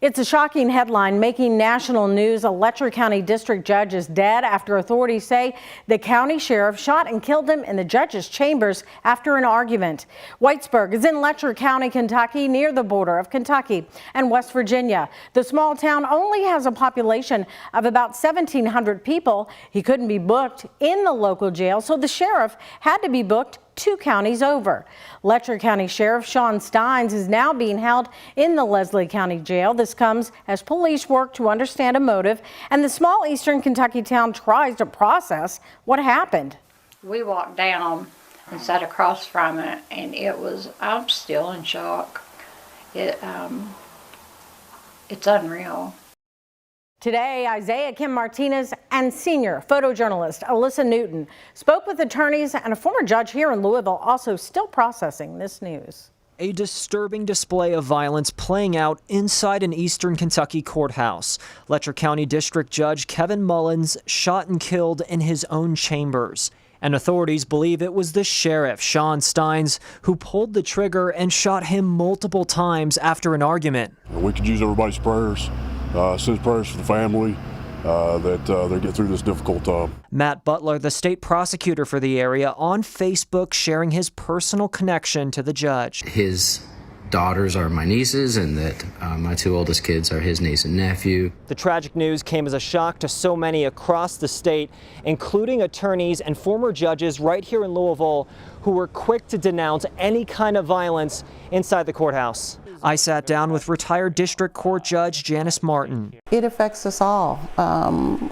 It's a shocking headline making national news. A Letcher County District Judge is dead after authorities say the county sheriff shot and killed him in the judge's chambers after an argument. Whitesburg is in Letcher County, Kentucky, near the border of Kentucky and West Virginia. The small town only has a population of about 1,700 people. He couldn't be booked in the local jail, so the sheriff had to be booked 2 counties over. Letcher County Sheriff Shawn Stines is now being held in the Leslie County Jail. This comes as police work to understand a motive, and the small eastern Kentucky town tries to process what happened. We walked down and sat across from it, and I'm still in shock. It's unreal. Today, Isaiah Kim Martinez and senior photojournalist Alyssa Newton spoke with attorneys and a former judge here in Louisville, also still processing this news. A disturbing display of violence playing out inside an eastern Kentucky courthouse. Letcher County District Judge Kevin Mullins shot and killed in his own chambers. And authorities believe it was the sheriff, Shawn Stines, who pulled the trigger and shot him multiple times after an argument. We could use everybody's prayers. Send prayers for the family that they get through this difficult time. Matt Butler, the state prosecutor for the area, on Facebook sharing his personal connection to the judge. His daughters are my nieces, and that my 2 oldest kids are his niece and nephew. The tragic news came as a shock to so many across the state, including attorneys and former judges right here in Louisville who were quick to denounce any kind of violence inside the courthouse. I sat down with retired District Court Judge Janice Martin. It affects us all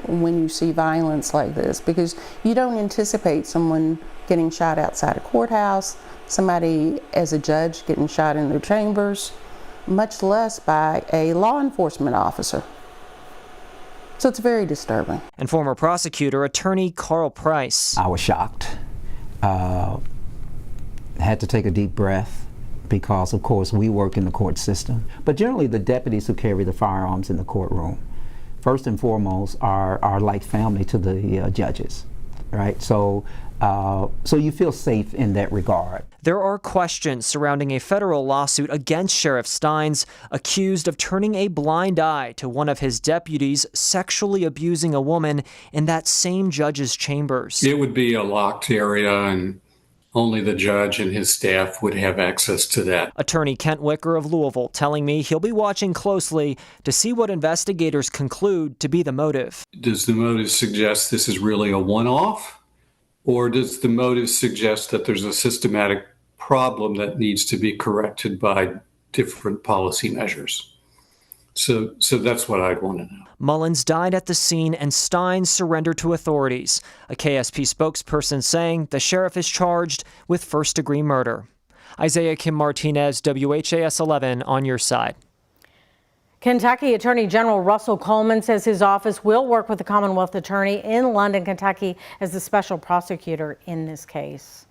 when you see violence like this, because you don't anticipate someone getting shot outside a courthouse, somebody as a judge getting shot in their chambers, much less by a law enforcement officer. So it's very disturbing. And former prosecutor attorney Carl Price. I was shocked. Had to take a deep breath, because of course we work in the court system, but generally the deputies who carry the firearms in the courtroom, first and foremost, are like family to the judges, right? So you feel safe in that regard. There are questions surrounding a federal lawsuit against Sheriff Stines, accused of turning a blind eye to one of his deputies sexually abusing a woman in that same judge's chambers. It would be a locked area, and only the judge and his staff would have access to that. Attorney Kent Wicker of Louisville telling me he'll be watching closely to see what investigators conclude to be the motive. Does the motive suggest this is really a one-off? Or does the motive suggest that there's a systematic problem that needs to be corrected by different policy measures? So that's what I'd want to know. Mullins died at the scene and Stines surrendered to authorities. A KSP spokesperson saying the sheriff is charged with first-degree murder. Isaiah Kim Martinez, WHAS 11, on your side. Kentucky Attorney General Russell Coleman says his office will work with the Commonwealth Attorney in London, Kentucky as the special prosecutor in this case.